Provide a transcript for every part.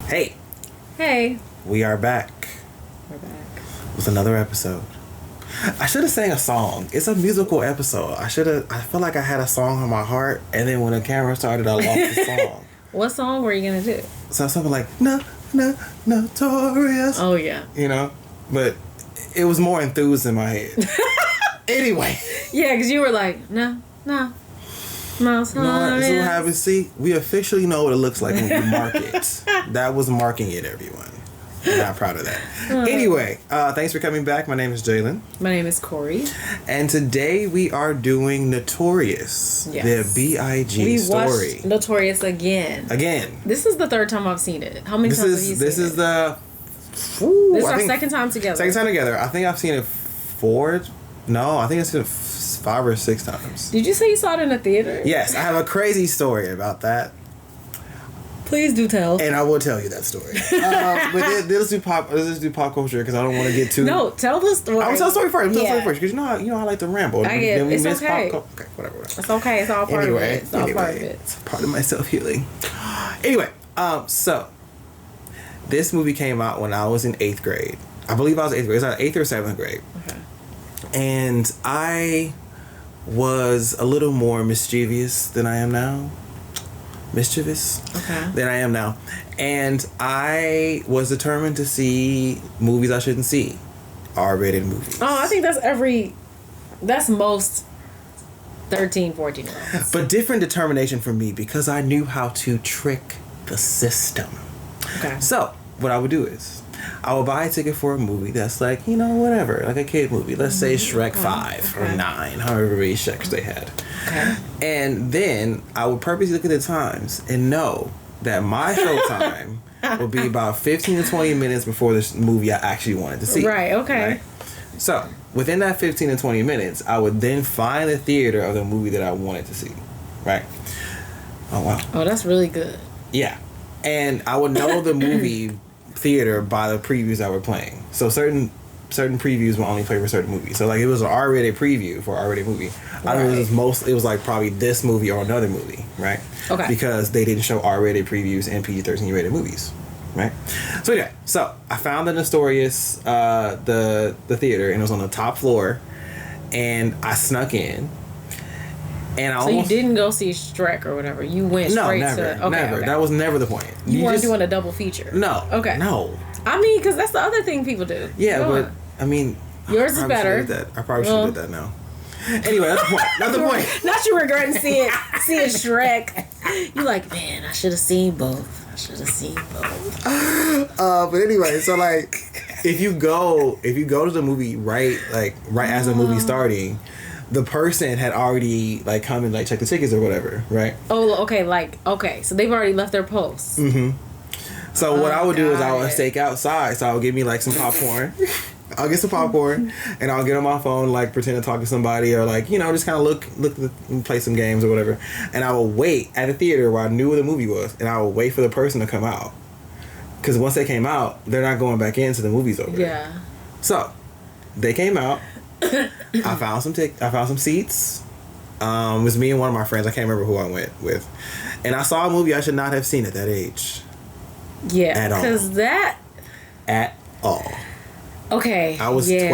Hey. Hey. We are back. We're back. With another episode. I should have sang a song. It's a musical episode. I feel like I had a song on my heart, and then when the camera started, I lost the song. What song were you going to do? So something like, Notorious. Oh, yeah. You know? But it was more enthused in my head. Anyway. Yeah, because you were like, no. This is what happens. See, we officially know what it looks like when we mark it. That was marking it, everyone. I'm not proud of that. Anyway, thanks for coming back. My name is Jalen. My name is Corey. And today we are doing Notorious. Yes. The B.I.G. story. We watched Notorious again. This is the third time I've seen it. How many times have you seen it? This is our second time together. Second time together. I think I've seen it I think I've seen it 5 or 6 times. Did you say you saw it in a theater? Yes, I have a crazy story about that. Please do tell. And I will tell you that story. But let's do pop culture because I don't want to get too. No, tell the story. I will tell the story first. Because you know I like to ramble. I get then we it's miss okay. Pop culture. Okay, whatever. It's okay. It's all part of it. It's all part of it. It's part of my self healing. Anyway, so this movie came out when I was in 8th grade. I believe I was 8th grade. It was like 8th or 7th grade. Okay. And I was a little more mischievous than I am now. Than I am now. And I was determined to see movies I shouldn't see. R-rated movies. Oh, I think that's most 13, 14-year-olds. But different determination for me because I knew how to trick the system. Okay. So, what I would do is I would buy a ticket for a movie that's like, whatever, like a kid movie. Let's say Shrek 5 or 9, however many Shreks they had. Okay. And then I would purposely look at the times and know that my showtime would be about 15 to 20 minutes before this movie I actually wanted to see. Right, okay. Right? So, within that 15 to 20 minutes, I would then find the theater of the movie that I wanted to see. Right? Oh, wow. Oh, that's really good. Yeah. And I would know the movie theater by the previews that were playing. So certain previews will only play for certain movies. So like it was an R-rated preview for an R-rated movie. Right. I don't know, it was like probably this movie or another movie, right? Okay. Because they didn't show R-rated previews and PG-13 rated movies, right? So anyway, I found the Notorious the theater, and it was on the top floor, and I snuck in. And you didn't go see Shrek or whatever. You went straight never. Okay. That was never the point. You weren't doing a double feature. No. Okay. No. I mean, because that's the other thing people do. Yeah, but I mean, yours is better. I probably should have did that now. Anyway, that's the point. That's the point. Not you regretting seeing Shrek. You like, man, I should have seen both. But anyway, so like, if you go to the movie right as the movie's starting, the person had already like come and like check the tickets or whatever, right? Oh, okay, so they've already left their posts. Mm-hmm. So what I would do is I would stake outside. So I would get me like some popcorn. I'll get some popcorn and I'll get on my phone, like pretend to talk to somebody or like, just kind of look and play some games or whatever. And I will wait at the theater where I knew where the movie was, and I will wait for the person to come out. Because once they came out, they're not going back into the movies over there. Yeah. So they came out. I found some seats. It was me and one of my friends. I can't remember who I went with. And I saw a movie I should not have seen at that age. Yeah. At all. At all. Okay. I was 12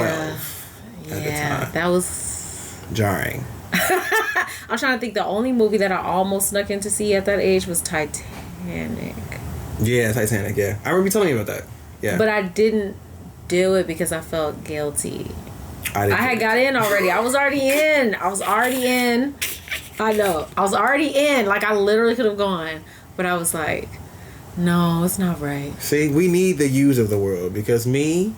at the time. That was jarring. I'm trying to think. The only movie that I almost snuck in to see at that age was Titanic. Yeah, Titanic. Yeah, I remember you telling me about that. Yeah. But I didn't do it because I felt guilty. I had got in already. I was already in. I know. I was already in. Like, I literally could have gone. But I was like, no, it's not right. See, we need the yous of the world. Because me,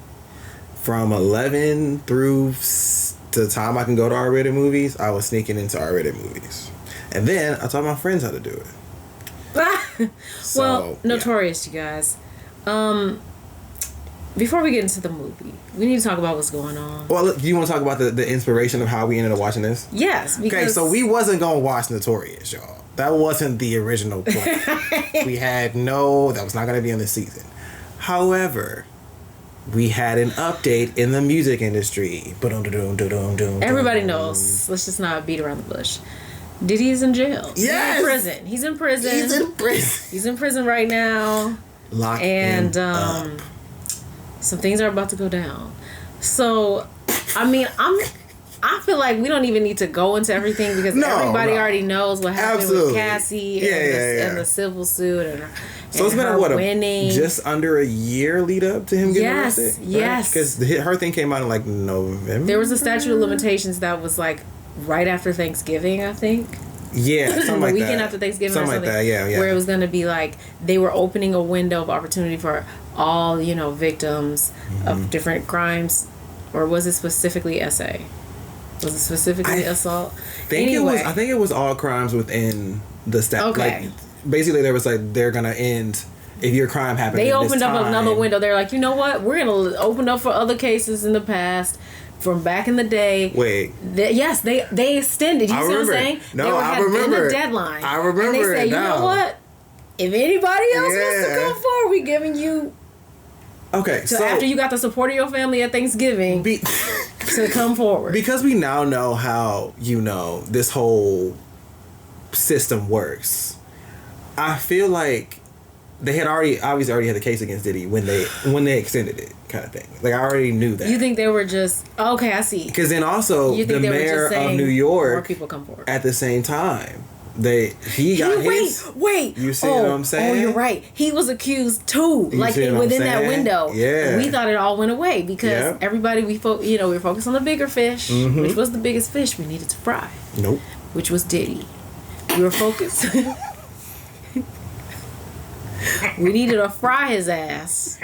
from 11 through to the time I can go to R-rated movies, I was sneaking into R-rated movies. And then I taught my friends how to do it. Well, Notorious, you guys. Before we get into the movie, we need to talk about what's going on. Well, look, do you want to talk about the inspiration of how we ended up watching this? Yes. Okay, so we wasn't going to watch Notorious, y'all. That wasn't the original plan. That was not going to be in the season. However, we had an update in the music industry. Everybody knows. Let's just not beat around the bush. Diddy is in jail. Yes! He's in prison. He's in prison right now. Lock and him up. some things are about to go down. So, I mean, I feel like we don't even need to go into everything because everybody already knows what happened with Cassie and the civil suit and so it's been winning. Just under a year lead up to him getting arrested. Yes, because her thing came out in like November. There was a statute of limitations that was like right after Thanksgiving, I think. Yeah, something like the weekend after Thanksgiving, something like that. Yeah. Where it was going to be like they were opening a window of opportunity for all victims of different crimes, or was it specifically SA? Was it specifically assault? I think it was all crimes within the statute. Okay. Like, basically, there was like they're gonna end if your crime happened. They opened up another window. They're like, you know what? We're gonna open up for other cases in the past. From back in the day. Wait. Yes, they extended. You see what I'm saying? No, I remember. A deadline. I remember. And they say, you know what? If anybody else wants to come forward, we giving you. Okay, so after you got the support of your family at Thanksgiving, to come forward. Because we now know how this whole system works. I feel like they had obviously already had the case against Diddy when they extended it, kind of thing. Like I already knew that. You think they were just okay? I see. Because then also the mayor of New York, more people come forward at the same time. He got his. Wait. You see what I'm saying? Oh, you're right. He was accused too, within that window. Yeah. We thought it all went away because everybody we were focused on the bigger fish, which was the biggest fish we needed to fry. Nope. Which was Diddy. We were focused. We needed to fry his ass.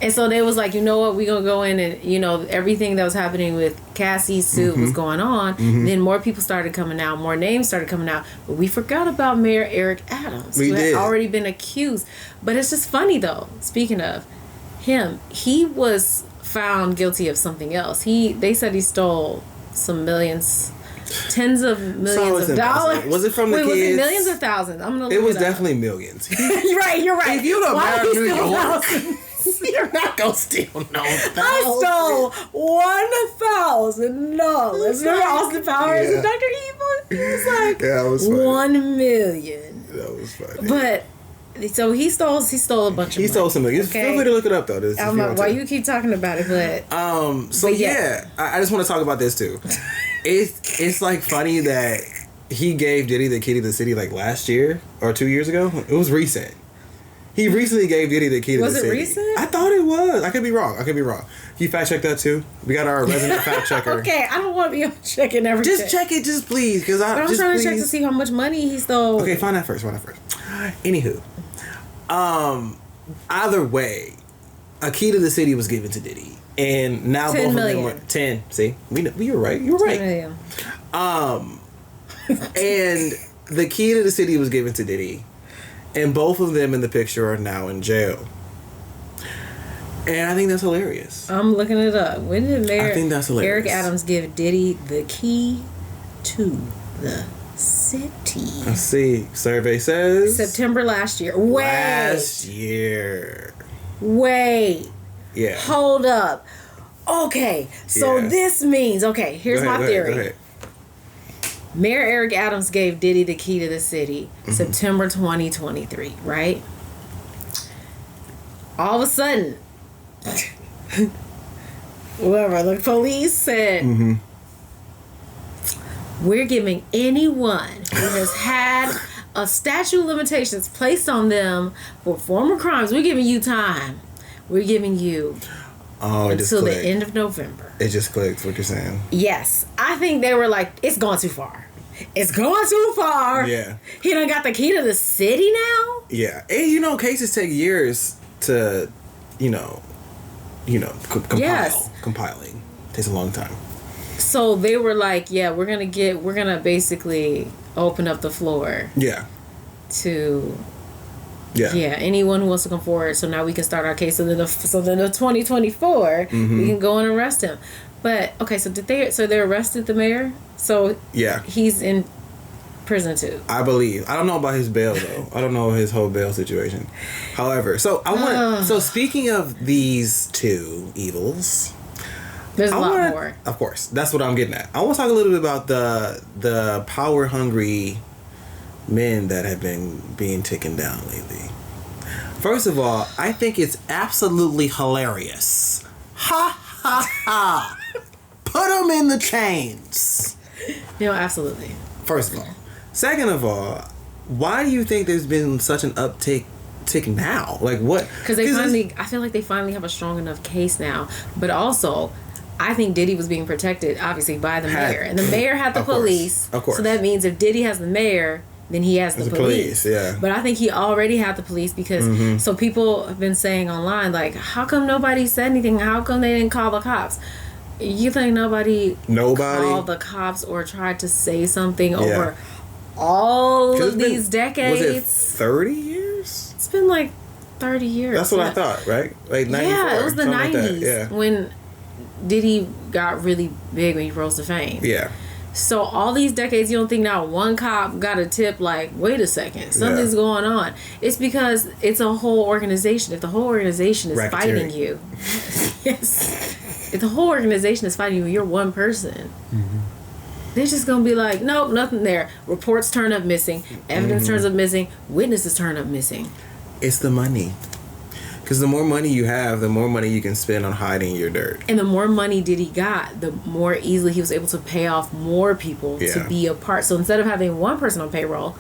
And so they was like, you know what, we gonna go in and, everything that was happening with Cassie's suit was going on. Then more people started coming out, more names started coming out. But we forgot about Mayor Eric Adams, who had already been accused. But it's just funny though, speaking of him, he was found guilty of something else. They said he stole some millions. Tens of millions of dollars. Was it from the kids? Was it millions or thousands? I'm gonna look it was definitely millions. You're right. If you don't marry New York, you're not gonna steal no $1,000. I stole $1,000. Remember Austin Powers and Dr. Evil? He was like, yeah, it was funny. 1 million. That was funny. But so he stole a bunch of money. He stole some millions. Feel free to look it up though. Why you keep talking about it? But I just want to talk about this too. It's like funny that he gave Diddy the key to the city like last year or 2 years ago. It was recent. He recently gave Diddy the key to the city. Was it recent? I thought it was. I could be wrong. Can you fact check that too? We got our resident fact checker. Okay, I don't want to be on checking everything. Just check it, just please, because I'm trying to check to see how much money he stole. Okay, find that first. Anywho, either way, a key to the city was given to Diddy. And now both of them were 10. See, we were right. You were right. 10 million. And the key to the city was given to Diddy, and both of them in the picture are now in jail. And I think that's hilarious. I'm looking it up. When did Mayor Eric Adams give Diddy the key to the city? Let's see. Survey says September last year. Wait. Yeah. Hold up. Okay. So this means, here's my theory. Go ahead. Mayor Eric Adams gave Diddy the key to the city September 2023, right? All of a sudden, the police said, we're giving anyone who has had a statute of limitations placed on them for former crimes, we're giving you time. We're giving you until the end of November. It just clicked what you're saying. Yes. I think they were like, it's gone too far. It's going too far. Yeah. He done got the key to the city now? Yeah. And cases take years to, compile. Yes. Compiling. Takes a long time. So they were like, we're gonna basically open up the floor. Yeah. To anyone who wants to come forward. So now we can start our case. So then the 2024, we can go and arrest him. But so they arrested the mayor. So he's in prison too. I believe. I don't know about his bail though. I don't know his whole bail situation. However, so speaking of these two evils, there's a lot more. Of course, that's what I'm getting at. I want to talk a little bit about the power hungry men that have been being taken down lately. First of all, I think it's absolutely hilarious. Ha ha ha! Put them in the chains. Absolutely. First of all. Second of all, why do you think there's been such an uptick now? Like what? Because I feel like they finally have a strong enough case now. But also, I think Diddy was being protected, obviously, by the mayor. And the mayor had the police. Of course. So that means if Diddy has the mayor, then he has the police. Yeah. But I think he already had the police because, so people have been saying online, like, how come nobody said anything? How come they didn't call the cops? You think nobody called the cops or tried to say something over all of these decades? Was it 30 years? It's been like 30 years. That's what I thought, right? Like 94. Yeah, it was the 90s like when Diddy got really big when he rose to fame. Yeah. So all these decades, you don't think not one cop got a tip like, wait a second, something's going on. It's because it's a whole organization. If the whole organization is fighting you, yes. If the whole organization is fighting you, you're one person. They're just going to be like, nope, nothing there. Reports turn up missing. Evidence turns up missing. Witnesses turn up missing. It's the money. Because the more money you have, the more money you can spend on hiding your dirt. And the more money Diddy got, the more easily he was able to pay off more people to be a part. So instead of having one person on payroll,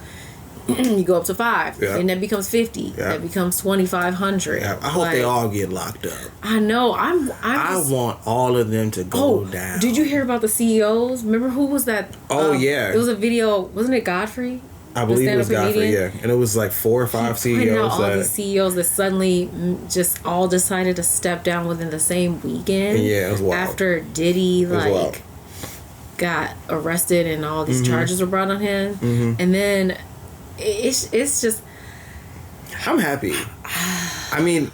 you go up to 5. Yeah. And that becomes 50. Yeah. That becomes 2,500. Yeah. I hope they all get locked up. I know. I want all of them to go down. Did you hear about the CEOs? Remember who was that? Yeah. It was a video. Wasn't it Godfrey? I believe it was Godfrey, yeah. And it was like 4 or 5 CEOs. All these CEOs that suddenly just all decided to step down within the same weekend. Yeah, it was wild. After Diddy, got arrested and all these charges were brought on him. And then it's just... I'm happy. I mean,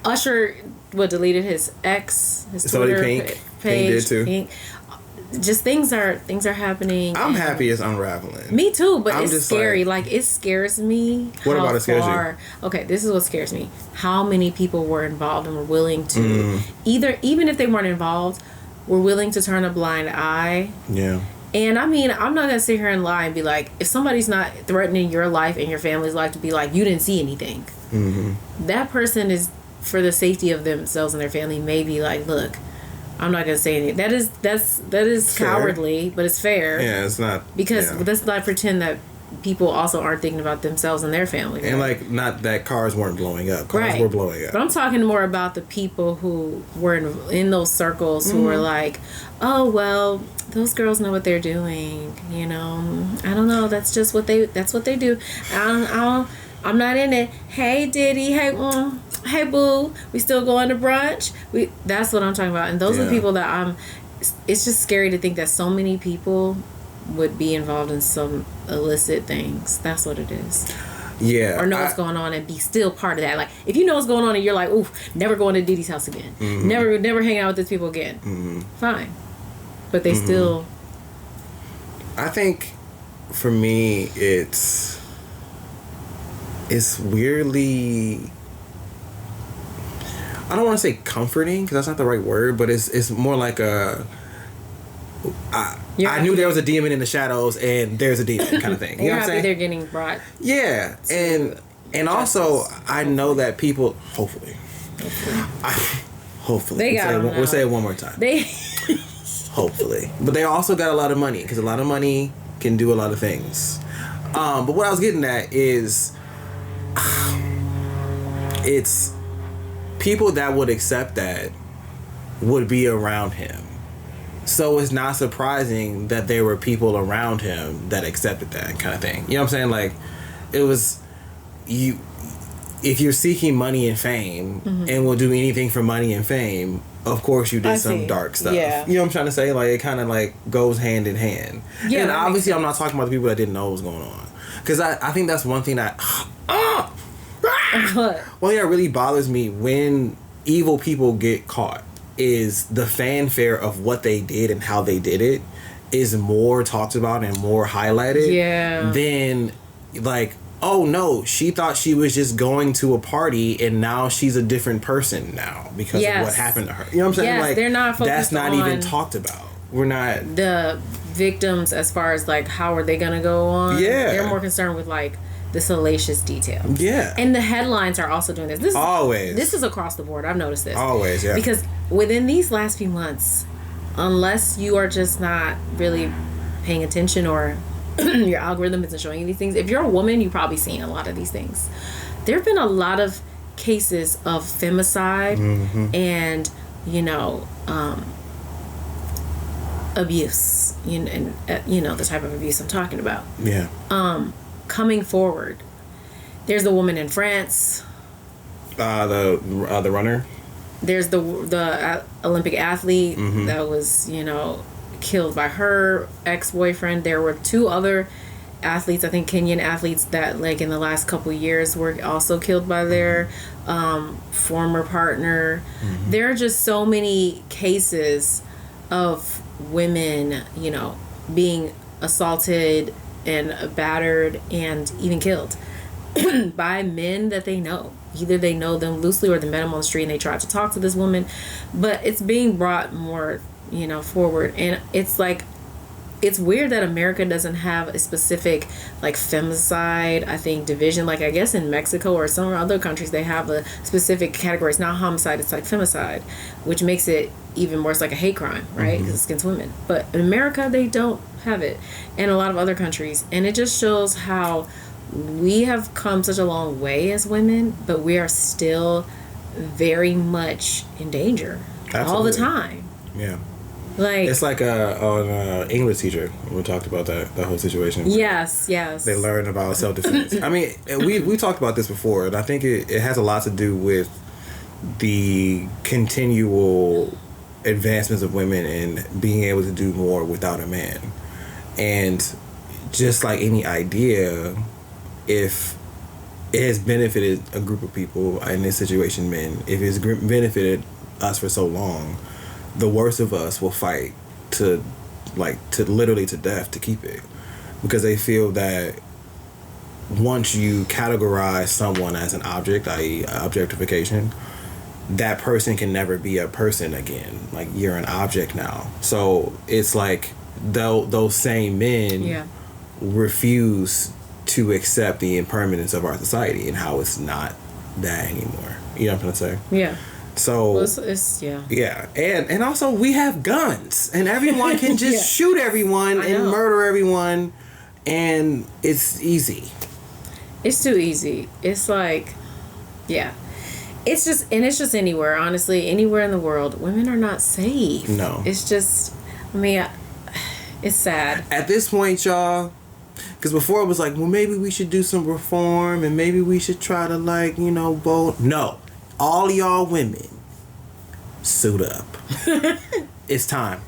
Usher deleted his Twitter page. Pink did too. Just things are happening. I'm happy it's unraveling. Me too, but it's scary. Like it scares me. What about it scares you? Okay, this is what scares me. How many people were involved and were willing to even if they weren't involved, were willing to turn a blind eye. Yeah. And I mean, I'm not gonna sit here and lie and be like, if somebody's not threatening your life and your family's life, to be like, you didn't see anything. That person is, for the safety of themselves and their family, may be like, look, I'm not gonna say anything. That is cowardly, but it's fair. Yeah, it's not, because let's not pretend that people also aren't thinking about themselves and their family. And like, not that cars weren't blowing up. Cars were blowing up. But I'm talking more about the people who were in those circles who were like, oh well, those girls know what they're doing. You know, I don't know. That's what they do. I'm not in it. Hey Diddy. Hey boo, we still going to brunch? That's what I'm talking about. And those are the people that it's just scary to think that so many people would be involved in some illicit things. That's what it is. Yeah. Or know what's going on and be still part of that. Like, if you know what's going on and you're like, ooh, never going to Diddy's house again. Never hang out with these people again. Fine. But they still... I think, for me, it's weirdly... I don't want to say comforting, because that's not the right word, but it's more like I knew there was a demon in the shadows, and there's a demon kind of thing. You know what I'm saying? They're getting brought. Yeah, and also I know that people hopefully we'll say it one more time. Hopefully, but they also got a lot of money, because a lot of money can do a lot of things. But what I was getting at is, it's people that would accept that would be around him. So it's not surprising that there were people around him that accepted that kind of thing. You know what I'm saying? Like, it was if you're seeking money and fame and will do anything for money and fame, of course you did some dark stuff. Yeah. You know what I'm trying to say? Like, it kind of like goes hand in hand. Yeah, and obviously I'm not talking about the people that didn't know what was going on. Because I think that's one thing that... One thing that really bothers me when evil people get caught is the fanfare of what they did and how they did it is more talked about and more highlighted than like, oh no, she thought she was just going to a party and now she's a different person now because of what happened to her. You know what I'm saying? Like, they're not focused that's not even talked about. We're not the victims as far as like how are they gonna go on. They're more concerned with like the salacious details. Yeah. And the headlines are also doing this. This is across the board. I've noticed this. Always, yeah. Because within these last few months, unless you are just not really paying attention or your algorithm isn't showing you these things, if you're a woman, you've probably seen a lot of these things. There have been a lot of cases of femicide and, abuse, and the type of abuse I'm talking about. Yeah. Coming forward. There's the woman in France. The runner. There's the Olympic athlete that was, killed by her ex-boyfriend. There were 2 other athletes, I think Kenyan athletes, that like in the last couple of years were also killed by their former partner. There are just so many cases of women, being assaulted and battered and even killed by men that they know. Either they know them loosely or they met them on the street and they tried to talk to this woman. But it's being brought more, forward. And it's like, it's weird that America doesn't have a specific like femicide, I think, division. Like I guess in Mexico or some other countries they have a specific category. It's not homicide, it's like femicide, which makes it even more, it's like a hate crime, right? Because it's against women. But in America they don't have it, and a lot of other countries. And it just shows how we have come such a long way as women, but we are still very much in danger. Absolutely. All the time. Yeah. Like, it's like on English teacher, we talked about that whole situation. Yes. They learn about self-defense. I mean, we talked about this before, and I think it has a lot to do with the continual advancements of women and being able to do more without a man. And just like any idea, if it has benefited a group of people, in this situation men, if it's benefited us for so long, the worst of us will fight to literally to death to keep it, because they feel that once you categorize someone as an object, i.e. objectification, that person can never be a person again. Like, you're an object now. So it's like those same men refuse to accept the impermanence of our society and how it's not that anymore. You know what I'm trying to say? Yeah. So well, it's yeah, and also we have guns, and everyone can just shoot everyone and murder everyone, and it's easy. It's too easy. It's like, it's just anywhere. Honestly, anywhere in the world, women are not safe. No, it's just, I mean, it's sad at this point, y'all. Because before it was like, well, maybe we should do some reform, and maybe we should try to vote. No. All y'all women, suit up. It's time.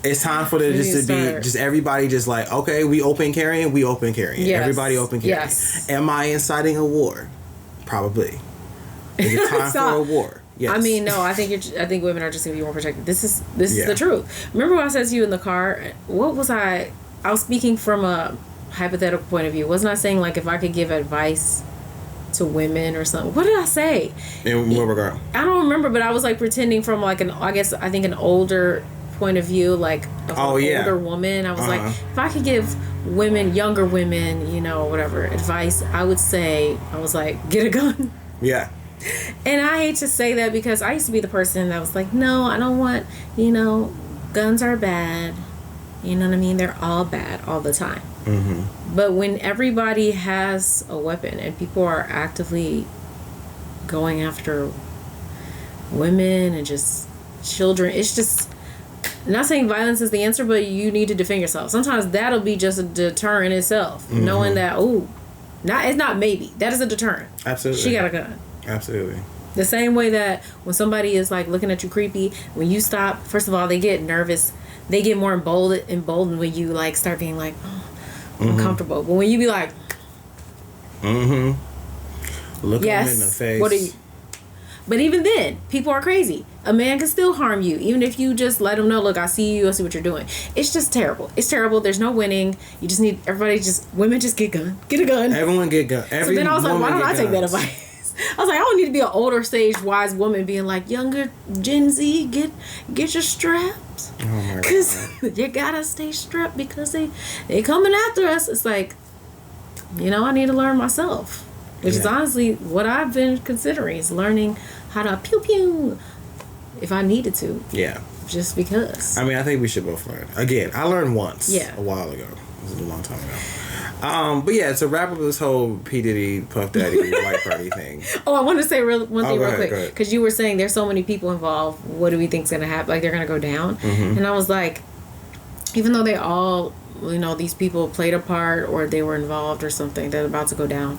It's time for there just to be just everybody just like, okay, we open carrying. Yes. Everybody open carrying. Yes. Am I inciting a war? Probably. Is it time for a war? Yes. I mean, no. I think women are just gonna be more protected. This is the truth. Remember what I said to you in the car? What was I? I was speaking from a hypothetical point of view. Wasn't I saying like if I could give advice to women or something? What did I say? In what regard? I don't remember, but I was like pretending from like an older point of view, like older woman. I was like, if I could give younger women, whatever advice, I would say, I was like, get a gun. Yeah. And I hate to say that because I used to be the person that was like, no, I don't want, guns are bad. You know what I mean? They're all bad all the time. Mm-hmm. But when everybody has a weapon and people are actively going after women and just children, it's just, I'm not saying violence is the answer, but you need to defend yourself. Sometimes that'll be just a deterrent itself. Mm-hmm. Knowing that, it's not maybe. That is a deterrent. Absolutely. She got a gun. Absolutely. The same way that when somebody is like looking at you creepy, when you stop, first of all, they get nervous. They get more emboldened when you like start being like, uncomfortable. But when you be like, look them in the face. What are you? But even then, people are crazy. A man can still harm you, even if you just let him know, look, I see you, I see what you're doing. It's just terrible. It's terrible. There's no winning. You just need women just get a gun. Everyone get gun. So then I was like, why don't I take that advice? I was like, I don't need to be an older stage wise woman being like, younger Gen Z, get your straps. Oh my God. Because you gotta stay strapped because they coming after us. It's like, I need to learn myself. Which is honestly what I've been considering, is learning how to pew pew if I needed to. Yeah. Just because. I mean, I think we should both learn. Again, I learned once. Yeah. A while ago. This was a long time ago. But yeah, to wrap up this whole P. Diddy, Puff Daddy, White Party thing. Oh, I want to say one thing real quick. Because you were saying there's so many people involved. What do we think's going to happen? Like, they're going to go down? Mm-hmm. And I was like, even though they all, these people played a part or they were involved or something, they're about to go down.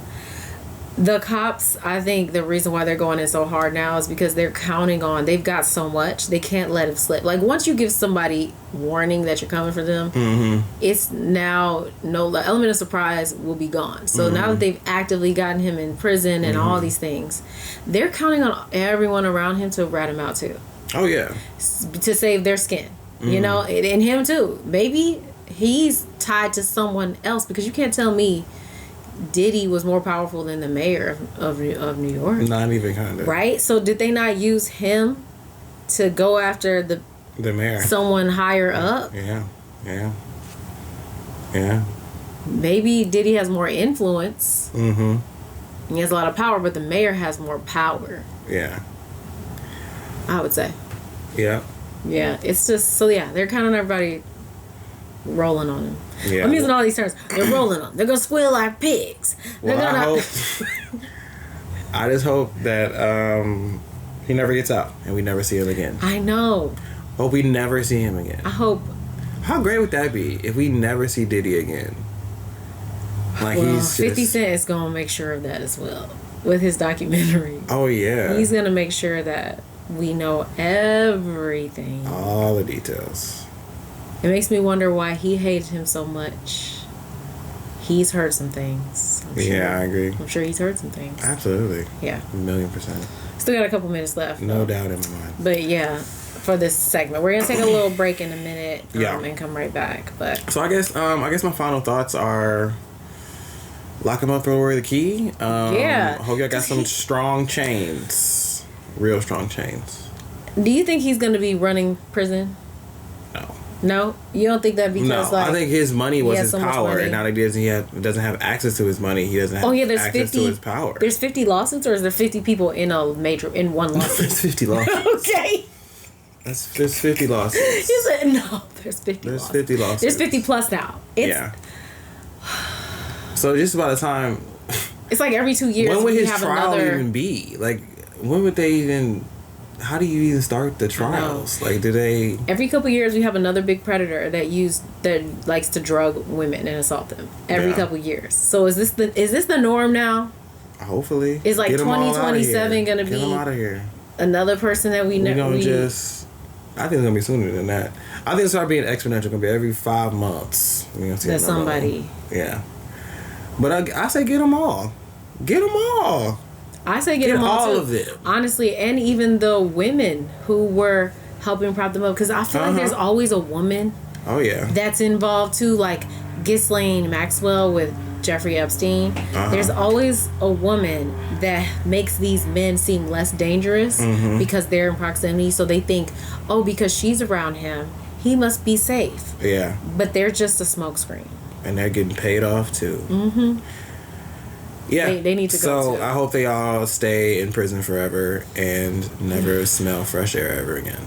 The cops, I think the reason why they're going in so hard now is because they're counting on, they've got so much, they can't let it slip. Like, once you give somebody warning that you're coming for them, it's now, the element of surprise will be gone. So now that they've actively gotten him in prison and all these things, they're counting on everyone around him to rat him out too. Oh, yeah. To save their skin. And him too. Maybe he's tied to someone else, because you can't tell me Diddy was more powerful than the mayor of New York. Not even kind of. Right? So did they not use him to go after the mayor? Someone higher up? Yeah. Maybe Diddy has more influence. Mm-hmm. He has a lot of power, but the mayor has more power. Yeah. I would say. Yeah. Yeah. It's just, they're kind of everybody rolling on him. Yeah. I'm using all these terms. They're rolling on. They're gonna squeal like pigs. I just hope that he never gets out and we never see him again. I know. Hope we never see him again. I hope. How great would that be if we never see Diddy again? Like, he's 50 Cent is gonna make sure of that as well with his documentary. Oh yeah. He's gonna make sure that we know everything. All the details. It makes me wonder why he hated him so much. He's heard some things. Yeah, I agree. I'm sure he's heard some things. Absolutely. Yeah. 1,000,000%. Still got a couple minutes left. No doubt in my mind. But yeah, for this segment, we're gonna take a little break in a minute. And come right back. But so I guess my final thoughts are: lock him up, throw away the key. I hope y'all got some strong chains, real strong chains. Do you think he's gonna be running prison? No, you don't think that because I think his money was his power, money. and now that he doesn't have access to his money, he doesn't have access to his power. There's 50 lawsuits, or is there 50 people in one lawsuit? There's 50 lawsuits. Okay. There's 50 lawsuits. You said no. There's 50. There's 50 lawsuits. There's 50 plus now. So just by the time, it's like every 2 years. When would his trial even be? Like, when would they even? How do you even start the trials? Like, do they? Every couple of years, we have another big predator that likes to drug women and assault them. Every couple of years. So is this the norm now? Hopefully. Is like 2027 gonna be out of here? Another person that we never. I think it's gonna be sooner than that. I think it's start being exponential. Gonna be every 5 months. We're gonna see that somebody. Yeah. But I say get them all. Get them all. I say get them all of them. Honestly, and even the women who were helping prop them up, because I feel like there's always a woman. Oh yeah. That's involved too, like Ghislaine Maxwell with Jeffrey Epstein. There's always a woman that makes these men seem less dangerous because they're in proximity. So they think, because she's around him, he must be safe. Yeah. But they're just a smokescreen. And they're getting paid off too. Mm-hmm. Yeah. They need to go So too. I hope they all stay in prison forever and never smell fresh air ever again.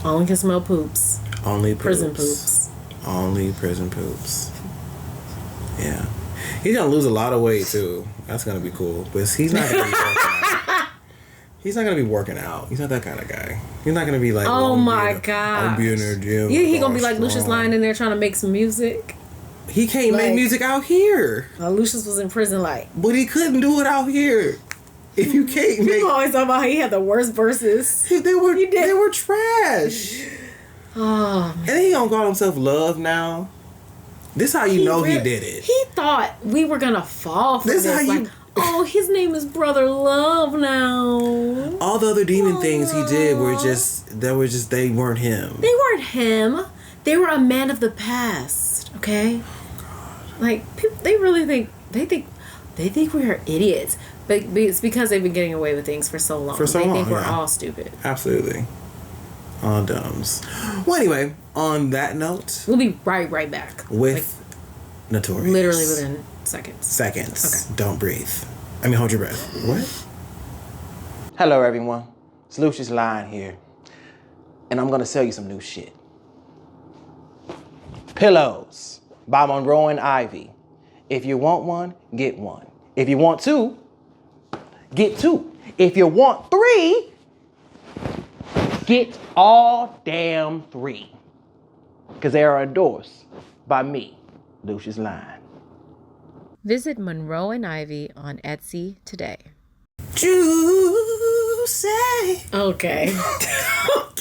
Only can smell poops. Only poops. Prison poops. Only prison poops. Yeah. He's gonna lose a lot of weight too. That's gonna be cool. But he's not gonna be working out. He's not gonna be working out. He's not that kind of guy. He's not gonna be like, oh my god, I'll be in the gym. He gonna be like Lucius Lyon in there trying to make some music. He can't make music out here. Lucius was in prison, but he couldn't do it out here. If you can't make, people always talk about how he had the worst verses. They were trash. Oh, and then he gonna call himself Love now. This how you know he did it. He thought we were gonna fall for this. His name is Brother Love now. All the other demon things he did were they weren't him. They weren't him. They were a man of the past. Okay. Oh, God. People, they really think they think we're idiots, but it's because they've been getting away with things for so long. They think we're all stupid. Absolutely. All dumbs. Well, anyway, on that note, we'll be right back with Notorious. Literally within Seconds. Okay. Don't breathe. Hold your breath. What? Hello, everyone. It's Lucius Line here. And I'm going to sell you some new shit. Pillows by Monroe and Ivy. If you want one, get one. If you want two, get two. If you want three, get all damn three. Because they are endorsed by me, Lucius Line. Visit Monroe and Ivy on Etsy today. Juicy. Okay.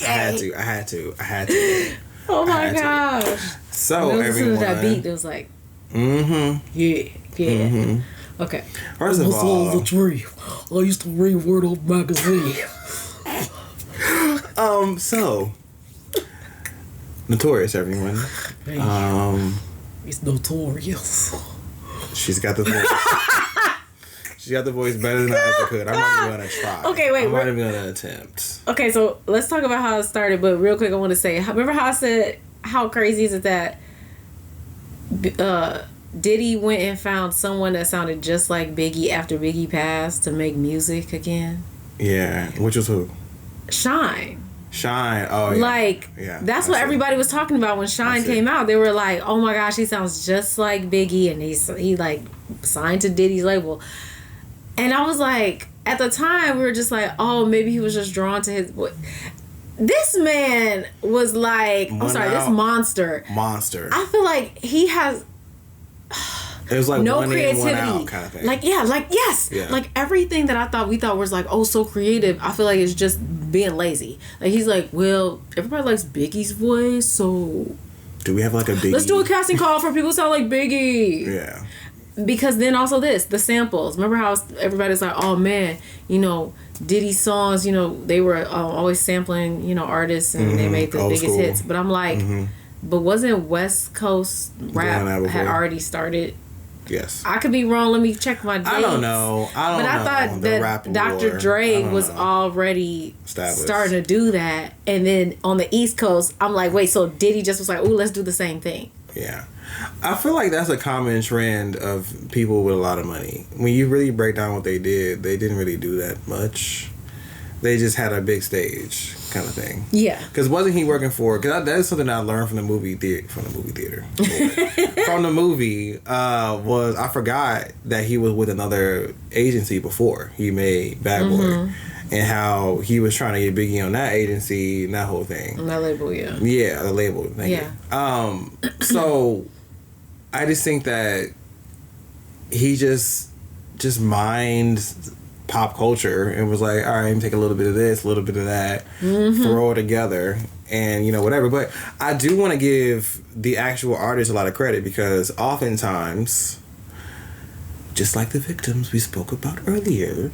I had to. Oh my gosh. So when everyone. To that beat, it was like, Yeah. Mm-hmm. Okay. First of all, the tree. I used to read Word Up magazine. So Notorious, everyone. It's Notorious. She's got the voice. She's got the voice better than I ever could. I'm not even gonna try. Okay, wait. I'm not even gonna attempt. Okay, so let's talk about how it started. But real quick, I want to say, remember how I said, how crazy is it that Diddy went and found someone that sounded just like Biggie after Biggie passed to make music again? Yeah, which was who? Shine. Oh, yeah. Like, that's what everybody was talking about when Shine came out. They were like, oh my gosh, he sounds just like Biggie. And he like signed to Diddy's label. And I was like, at the time, we were just like, oh, maybe he was just drawn to his... This man was like... this monster. I feel like he has... It was like no one creativity. In, one out kind of thing. Yes. Yeah. Like everything that we thought was like, oh, so creative. I feel like it's just being lazy. Like he's like, well, everybody likes Biggie's voice, so do we have like a Biggie? Let's do a casting call for people who sound like Biggie. Yeah. Because then also the samples. Remember how everybody's like, oh man, Diddy's songs, they were always sampling, artists and they made the Old biggest school hits. But I'm like, but wasn't West Coast rap had already started? Yes. I could be wrong. Let me check my dates. I don't know. But I thought that Dr. Dre was already starting to do that. And then on the East Coast, I'm like, wait, so Diddy just was like, ooh, let's do the same thing. Yeah. I feel like that's a common trend of people with a lot of money. When you really break down what they didn't really do that much. They just had a big stage kind of thing. Yeah. Because wasn't he working for... Because that is something I learned from the movie theater. From the movie was... I forgot that he was with another agency before he made Bad Boy. And how he was trying to get Biggie on that agency and that whole thing. On that label, yeah. Yeah, the label. Thank you. So, I just think that he just minds pop culture and was like, all right, take a little bit of this, a little bit of that, throw it together, and whatever. But I do want to give the actual artist a lot of credit because oftentimes, just like the victims we spoke about earlier,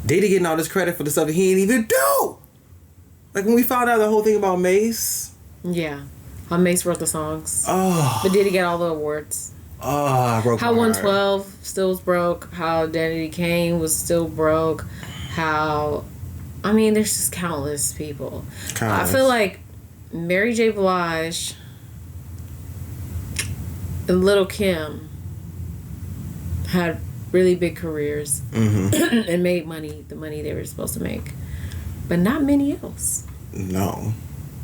Diddy getting all this credit for the stuff that he didn't even do. Like when we found out the whole thing about Mace. Yeah, how Mace wrote the songs. Oh, but Diddy get all the awards. Oh, broke how 112 still was broke. How Danity Kane was still broke. How, there's just countless people. I feel like Mary J. Blige and Lil' Kim had really big careers and made the money they were supposed to make, but not many else. No.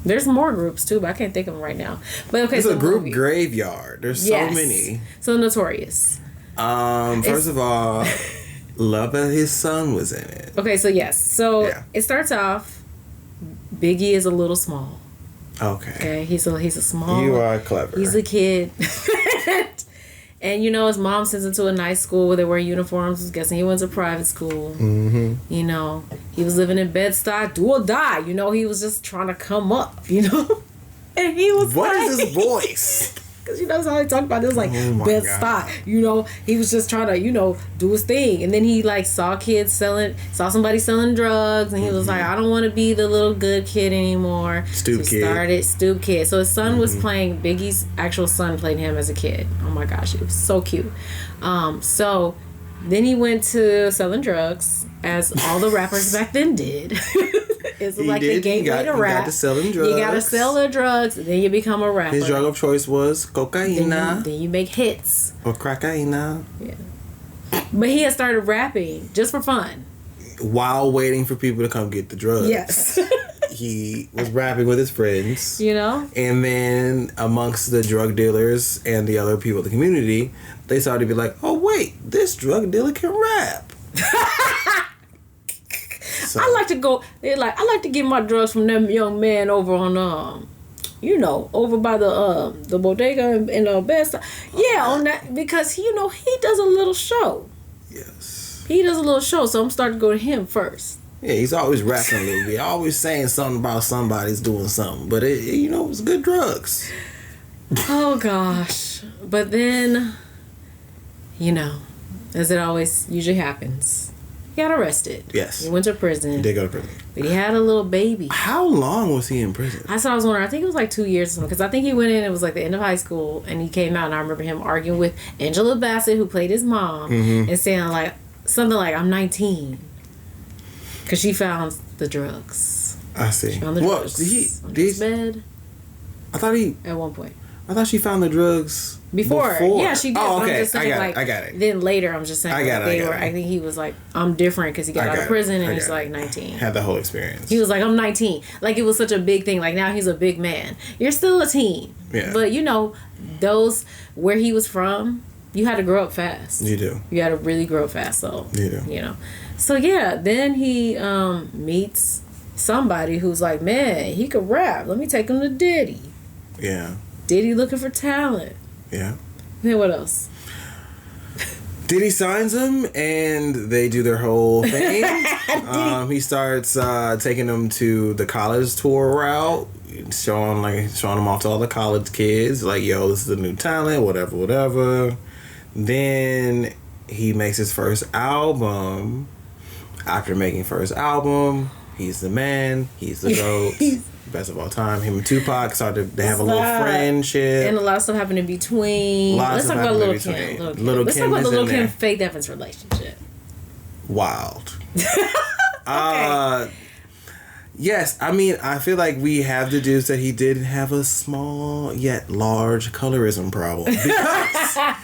There's more groups too, but I can't think of them right now. But okay, it's a group graveyard. There's so many. So Notorious. First of all, love that his son was in it. Okay, so yes, it starts off. Biggie is a little small. Okay, he's a small. You are clever. He's a kid. And his mom sends him to a nice school where they wear uniforms. I was guessing he went to private school. He was living in Bed-Stuy, do or die. He was just trying to come up. And he was What is his voice? Because that's how he talked about it. It was like Bed-Stuy. He was just trying to do his thing. And then he saw somebody selling drugs, and he was like, I don't want to be the little good kid anymore. Stoop kid. So his son was playing, Biggie's actual son played him as a kid. Oh my gosh, it was so cute. So then he went to selling drugs, as all the rappers back then did. It's like the gateway to rap. You got to sell them drugs. You got to sell the drugs, then you become a rapper. His drug of choice was cocaine. Then you make hits. Or crackaina. Yeah. But he had started rapping just for fun. While waiting for people to come get the drugs. Yes. He was rapping with his friends. You know? And then amongst the drug dealers and the other people in the community, they started to be like, oh, wait, this drug dealer can rap. So. I like to get my drugs from them young man over on, over by the bodega and the best. Yeah, on that, because, he does a little show. Yes. He does a little show, so I'm starting to go to him first. Yeah, he's always rapping a little bit. Always saying something about somebody's doing something. But, it's good drugs. Oh, gosh. But then, as it always usually happens, he got arrested. Yes. He went to prison. He did go to prison. But he had a little baby. How long was he in prison? That's what I was wondering. I think it was like 2 years or something. Because I think he went in, it was like the end of high school, and he came out, and I remember him arguing with Angela Bassett, who played his mom, and saying something like, I'm 19. Because she found the drugs. I see. She found the drugs on his bed. At one point. I thought she found the drugs before. Yeah, she did. Oh, okay. I'm just saying, I got it. Then later, I'm just saying, I think he was like, I'm different because he got out of prison and he's like 19. Had the whole experience. He was like, I'm 19. Like, it was such a big thing. Like, now he's a big man. You're still a teen. Yeah. But, those, where he was from, you had to grow up fast. You do. You had to really grow up fast. So, you do. So, yeah, then he meets somebody who's like, man, he could rap. Let me take him to Diddy. Yeah. Diddy looking for talent. Yeah. Then what else? Diddy signs him, and they do their whole thing. He starts taking them to the college tour route, showing them off to all the college kids. Like, yo, this is the new talent, whatever. Then he makes his first album. After making first album, he's the man. He's the GOAT. Best of all time. Him and Tupac started to have a little friendship. And a lot of stuff happened in between. Let's talk about Lil' Kim. Let's talk about the Lil' Kim Faith Evans relationship. Wild. Okay. Yes, I feel like we have deduced that he did have a small yet large colorism problem. Because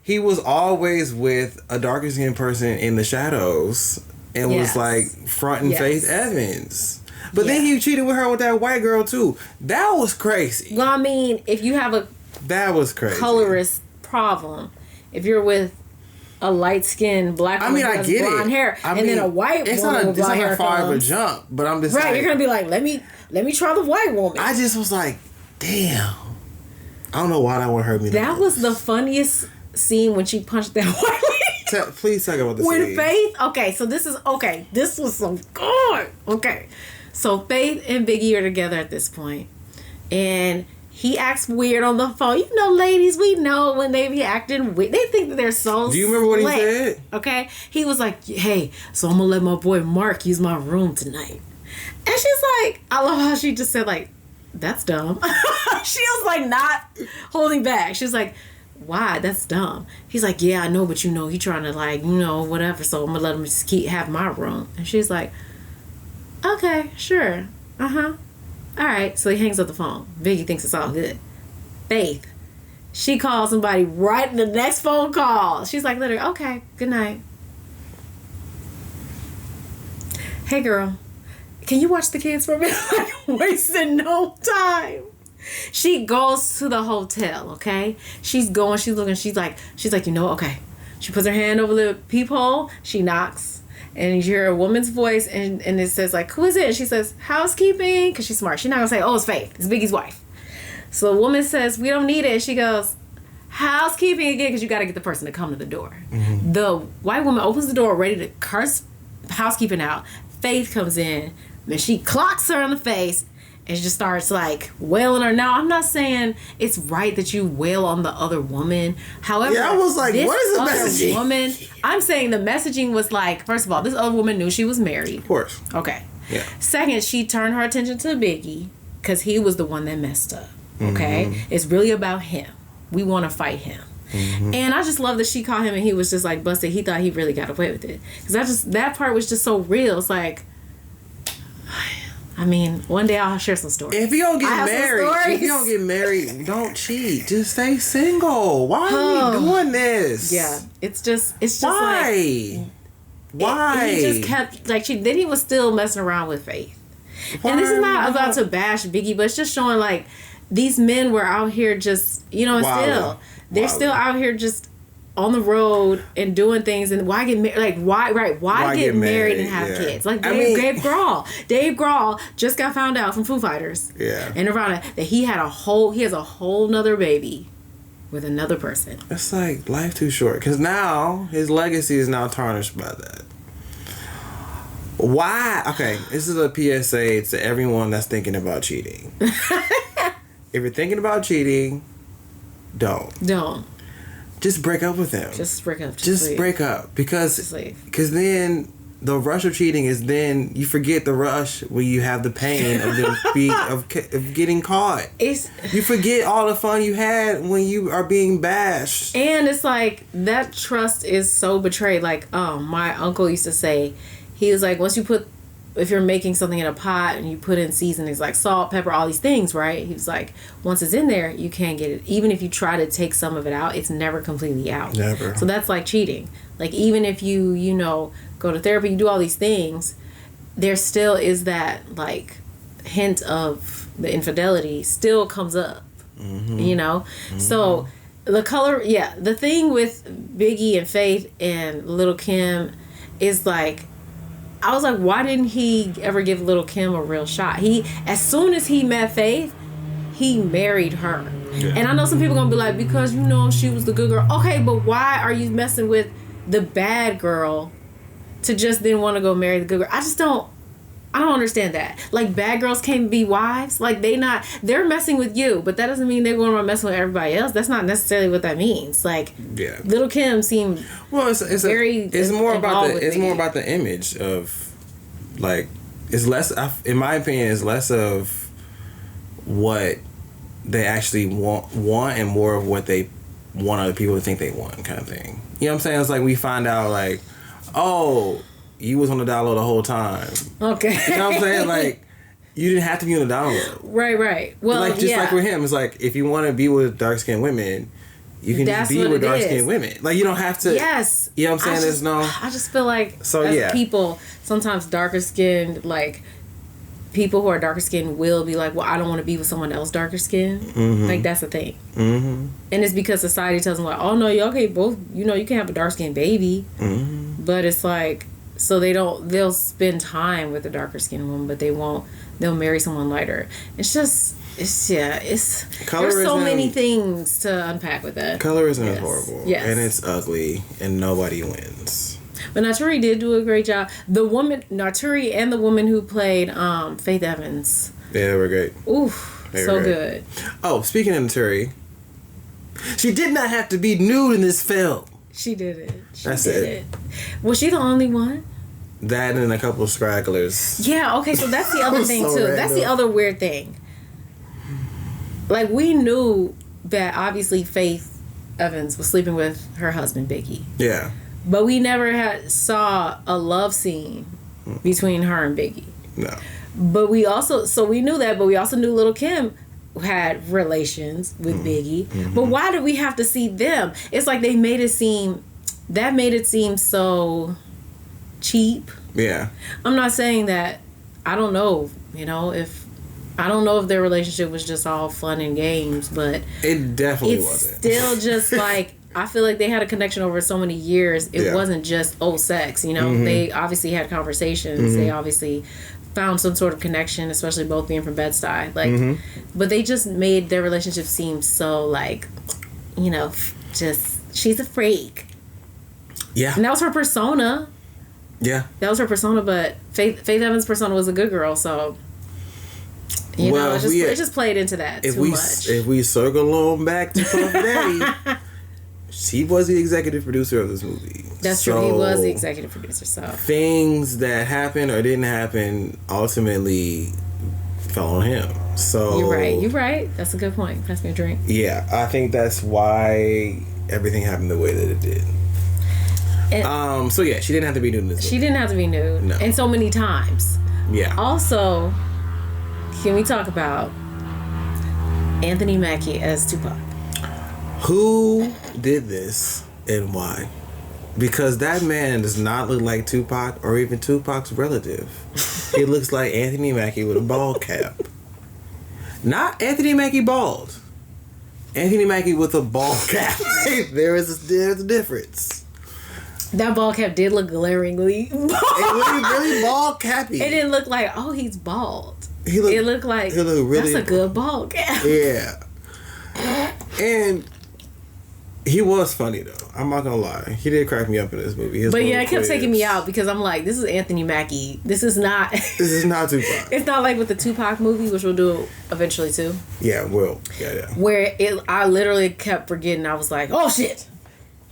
he was always with a darker skinned person in the shadows and was like fronting Faith Evans. But then he cheated with her with that white girl too. That was crazy. Well, if you have that was crazy colorist problem, if you're with a light skinned black woman who has blonde hair, and then a white woman with blonde hair, it's not far of a jump. But I'm just right. You're gonna be like, let me try the white woman. I just was like, damn. I don't know why that would hurt me. That was the funniest scene when she punched that white lady. Please talk about the scene. With Faith? Okay, so this was some good. Okay. So Faith and Biggie are together at this point. And he acts weird on the phone. Ladies, we know when they be acting weird. They think that they're so Do you remember what he said? Okay. He was like, hey, so I'm going to let my boy Mark use my room tonight. And she's like, I love how she just said like, that's dumb. She was like not holding back. She was like, why? That's dumb. He's like, yeah, I know, but he trying to whatever. So I'm going to let him just have my room. And she's like, okay, sure. All right. So he hangs up the phone. Biggie thinks it's all good. Faith, she calls somebody right in the next phone call. She's like, literally, okay, good night. Hey, girl, can you watch the kids for a minute? Wasting no time. She goes to the hotel, okay? She's going, she's looking, she's like, okay. She puts her hand over the peephole, she knocks. And you hear a woman's voice, and it says, like, who is it? And she says, housekeeping, because she's smart. She's not going to say, oh, it's Faith. It's Biggie's wife. So the woman says, we don't need it. And she goes, housekeeping again, because you got to get the person to come to the door. Mm-hmm. The white woman opens the door, ready to curse housekeeping out. Faith comes in, and she clocks her in the face, and she just starts, like, wailing her. Now, I'm not saying it's right that you wail on the other woman. However, I was like, what is the messaging? Woman, I'm saying the messaging was like, first of all, this other woman knew she was married. Of course. Okay. Yeah. Second, she turned her attention to Biggie because he was the one that messed up. Okay? Mm-hmm. It's really about him. We want to fight him. Mm-hmm. And I just love that she caught him and he was just like busted. He thought he really got away with it. Because that part was just so real. It's like, I mean, one day I'll share some stories. If you don't get married, don't cheat. Just stay single. Why are we doing this? Yeah, it's just why? Why? He just kept like then he was still messing around with Faith. Why and this is not about to bash Biggie, but it's just showing like these men were out here just they're still out here just on the road and doing things. And why get married? Like why get married and have kids? Like Dave Grohl just got found out from Foo Fighters, and Nirvana, that he has a whole nother baby with another person. It's like life too short, because now his legacy is now tarnished by that. Why? Okay, this is a PSA to everyone that's thinking about cheating. If you're thinking about cheating, don't. Just break up with him. Just break up. Just break up, because then the rush of cheating is, then you forget the rush when you have the pain of them of getting caught. You forget all the fun you had when you are being bashed. And it's like that trust is so betrayed. Like my uncle used to say, he was like, if you're making something in a pot and you put in seasonings like salt, pepper, all these things, right? He was like, once it's in there, you can't get it. Even if you try to take some of it out, it's never completely out. Never. So that's like cheating. Like even if you go to therapy, you do all these things, there still is that like hint of the infidelity still comes up. Mm-hmm. So the thing with Biggie and Faith and Lil' Kim is like, I was like, why didn't he ever give Lil' Kim a real shot? As soon as he met Faith, he married her. Yeah. And I know some people are going to be like, because she was the good girl. Okay, but why are you messing with the bad girl to just then want to go marry the good girl? I don't understand that. Like, bad girls can't be wives. Like, they're messing with you, but that doesn't mean they're going around messing with everybody else. That's not necessarily what that means. Like, Lil' Kim seemed it's more about the image of, like, it's less, in my opinion, it's less of what they actually want and more of what they want other people to think they want, kind of thing. You know what I'm saying? It's like we find out, like, oh, you was on the download the whole time. Okay. You know what I'm saying? Like, you didn't have to be on the download. Right. Well, like, just like with him, it's like, if you want to be with dark-skinned women, you can just be with dark-skinned women. Like, you don't have to... Yes. You know what I'm saying? I just feel like, people, sometimes darker-skinned, like, people who are darker-skinned will be like, well, I don't want to be with someone else darker-skinned. Mm-hmm. Like, that's the thing. Mm-hmm. And it's because society tells them, like, oh, no, y'all can both... you can have a dark-skinned baby. Mm-hmm. But it's like... So they'll spend time with a darker skinned woman, but they'll marry someone lighter. There's so many things to unpack with that. Colorism is horrible. Yes. And it's ugly, and nobody wins. But Notori did do a great job. Notori and the woman who played Faith Evans. Yeah, they were great. Oof, so good. Oh, speaking of Notori, she did not have to be nude in this film. She did it. That's it. Was she the only one? That and a couple of stragglers. Yeah, okay, so that's the other thing, too. Random. That's the other weird thing. Like, we knew that, obviously, Faith Evans was sleeping with her husband, Biggie. Yeah. But we never saw a love scene between her and Biggie. No. But we knew that, but we also knew Lil' Kim had relations with Biggie. Mm-hmm. But why did we have to see them? It's like they made it seem so cheap. Yeah. I'm not saying that, I don't know, if their relationship was just all fun and games, but it definitely wasn't. Still just like, I feel like they had a connection over so many years. It wasn't just sex, Mm-hmm. They obviously had conversations. Mm-hmm. They obviously found some sort of connection, especially both being from Bed-Stuy. Like, mm-hmm. But they just made their relationship seem so like, just, she's a freak. Yeah. And that was her persona. Yeah. That was her persona, but Faith Evans' persona was a good girl, so it just played into that too much. If we circle on back to Puff Daddy, she was the executive producer of this movie. That's true. He was the executive producer. So things that happened or didn't happen ultimately fell on him. So you're right. That's a good point. Pass me a drink. Yeah, I think that's why everything happened the way that it did. And, she didn't have to be nude in this movie. She didn't have to be nude. No. And so many times. Yeah. Also, Can we talk about Anthony Mackie as Tupac? Who did this and why? Because that man does not look like Tupac or even Tupac's relative. He looks like Anthony Mackie with a bald cap. Not Anthony Mackie bald. Anthony Mackie with a bald cap. There's a difference. That bald cap did look glaringly bald. It looked really bald cappy. It didn't look like, oh, he's bald. It looked like, really, that's a good bald cap. Yeah. And he was funny, though. I'm not going to lie. He did crack me up in this movie. But yeah, it kept taking me out because I'm like, this is Anthony Mackie. This is not Tupac. It's not like with the Tupac movie, which we'll do eventually, too. Yeah, well, yeah. Where I literally kept forgetting. I was like, oh, shit.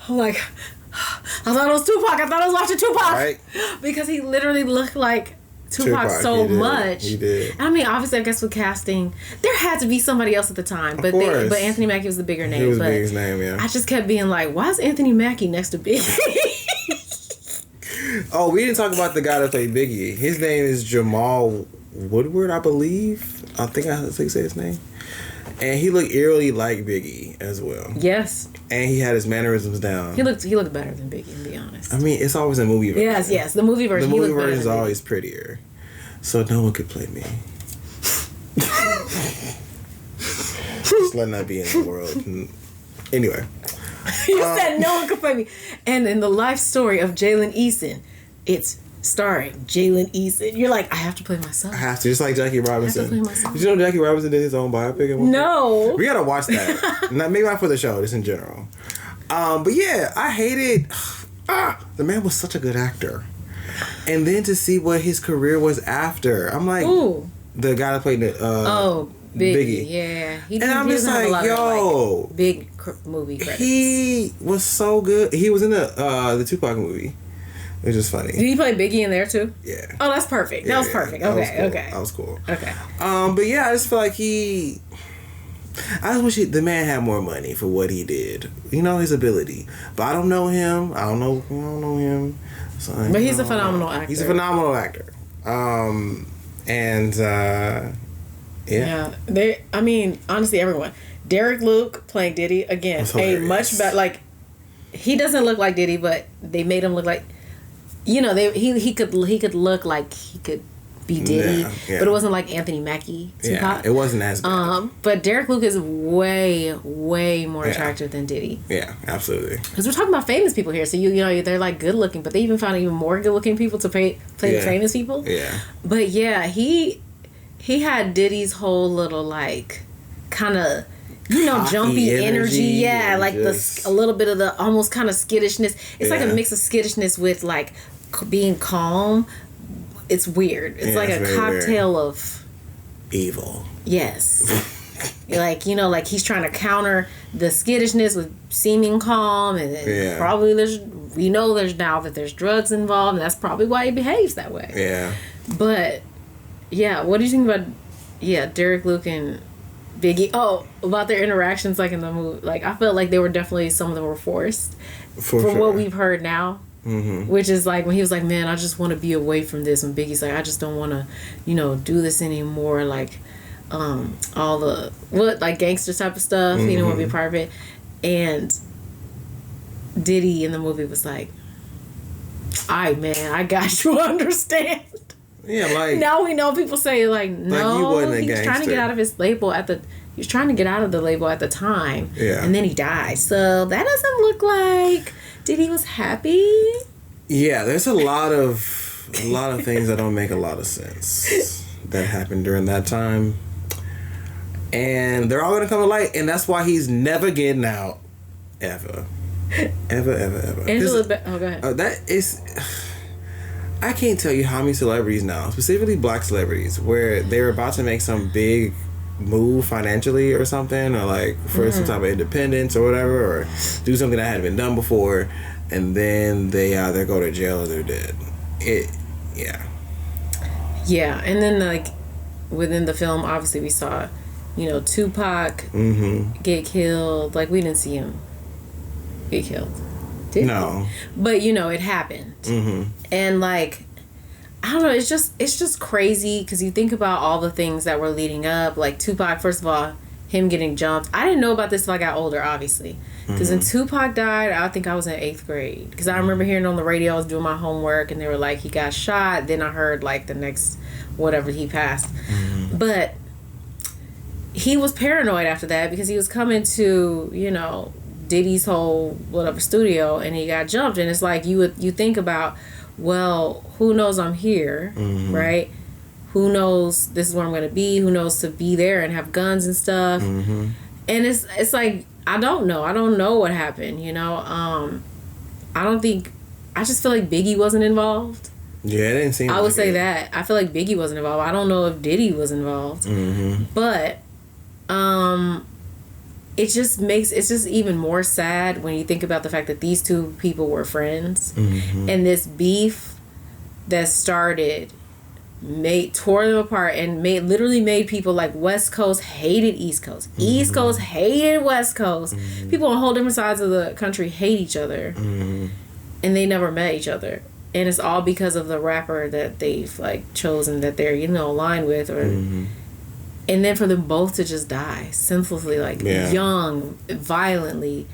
I'm like, I thought it was Tupac. I thought I was watching Tupac. Right. Because he literally looked like Tupac so much. He did. I mean, obviously, I guess with casting, there had to be somebody else at the time, but Anthony Mackie was the bigger name. He was the biggest name, yeah. I just kept being like, why is Anthony Mackie next to Biggie? Oh, we didn't talk about the guy that played Biggie. His name is Jamal Woodward, I believe. I think I say his name. And he looked eerily like Biggie as well. Yes. And he had his mannerisms down. He looked better than Biggie, to be honest. I mean, it's always a movie version. Yes. The movie version. The movie version is always prettier. So no one could play me. Just letting that be in the world. Anyway. You said no one could play me. And in the life story of Jalen Eason, it's starring Jalen Eason. You're like, I have to play myself. I have to, just like Jackie Robinson. I have to play myself. Did you know Jackie Robinson did his own biopic? No. We gotta watch that. Maybe not for the show, just in general. But yeah, I hated. The man was such a good actor, and then to see what his career was after, I'm like, ooh, the guy that played the Biggie. Yeah, and I'm just like, yo, big movie credits. He was so good. He was in the Tupac movie. It was just funny. Did he play Biggie in there too? Yeah. Oh, that's perfect. That was perfect. Okay. That was cool. Okay. But yeah, I just feel like I just wish the man had more money for what he did. You know, his ability. But I don't know him. I don't know him. So, but he's a phenomenal actor. He's a phenomenal actor. Yeah. I mean, honestly, everyone. Derek Luke playing Diddy again. A much better. Like, he doesn't look like Diddy, but they made him look like. You know, he could look like he could be Diddy, but it wasn't like Anthony Mackie. Yeah, it wasn't as bad. But Derek Luke is way more attractive than Diddy. Yeah, absolutely. Because we're talking about famous people here, so you know they're like good looking, but they even found even more good looking people to play the famous people. Yeah. But yeah, he had Diddy's whole little like kind of. You know, jumpy energy. Yeah, like a little bit of the almost kind of skittishness. It's like a mix of skittishness with like being calm. It's weird. It's like a cocktail of evil. Yes. Like, you know, like he's trying to counter the skittishness with seeming calm, and then probably we know there's drugs involved, and that's probably why he behaves that way. Yeah. But yeah, what do you think about Derek Luke and Biggie? Oh, about their interactions, like in the movie. Like, I felt like they were definitely, some of them were forced. For sure. What we've heard now. Mm-hmm. Which is like, when he was like, man, I just want to be away from this. When Biggie's like, I just don't want to, do this anymore. Like, all the, like gangster type of stuff. Mm-hmm. He didn't want to be a part of it. And Diddy in the movie was like, all right, man, I got you, understand. Yeah, like now we know people say like no, like he's trying to get out of his label he's trying to get out of the label at the time. Yeah. And then he died. So that doesn't look like Diddy was happy. Yeah, there's a lot of things that don't make a lot of sense that happened during that time. And they're all gonna come to light, and that's why he's never getting out. Ever. Angela go ahead. That is, I can't tell you how many celebrities now, specifically black celebrities, where they're about to make some big move financially or something, or like for some type of independence or whatever, or do something that hadn't been done before, and then they either go to jail or they're dead. Yeah, and then like within the film, obviously we saw, Tupac get killed. Like, we didn't see him get killed. Did no. He? But it happened. Mm-hmm. And like, I don't know. It's just crazy because you think about all the things that were leading up. Like Tupac, first of all, him getting jumped. I didn't know about this till I got older, obviously. Because when Tupac died, I think I was in 8th grade. Because I remember hearing on the radio, I was doing my homework, and they were like, he got shot. Then I heard like the next whatever he passed. But he was paranoid after that because he was coming to, you know, Diddy's whole whatever studio, and he got jumped. And it's like you think about, well, who knows I'm here, right? Who knows this is where I'm going to be? Who knows to be there and have guns and stuff? And it's like, I don't know what happened, you know? I just feel like Biggie wasn't involved. Yeah, it didn't seem I would say that. I feel like Biggie wasn't involved. I don't know if Diddy was involved. But it's just even more sad when you think about the fact that these two people were friends. And this beef that started tore them apart and literally made people like West Coast hated East Coast. East Coast hated West Coast. People on whole different sides of the country hate each other. And they never met each other. And it's all because of the rapper that they've like chosen that they're, you know, aligned with or and then for them both to just die senselessly, like young, violently.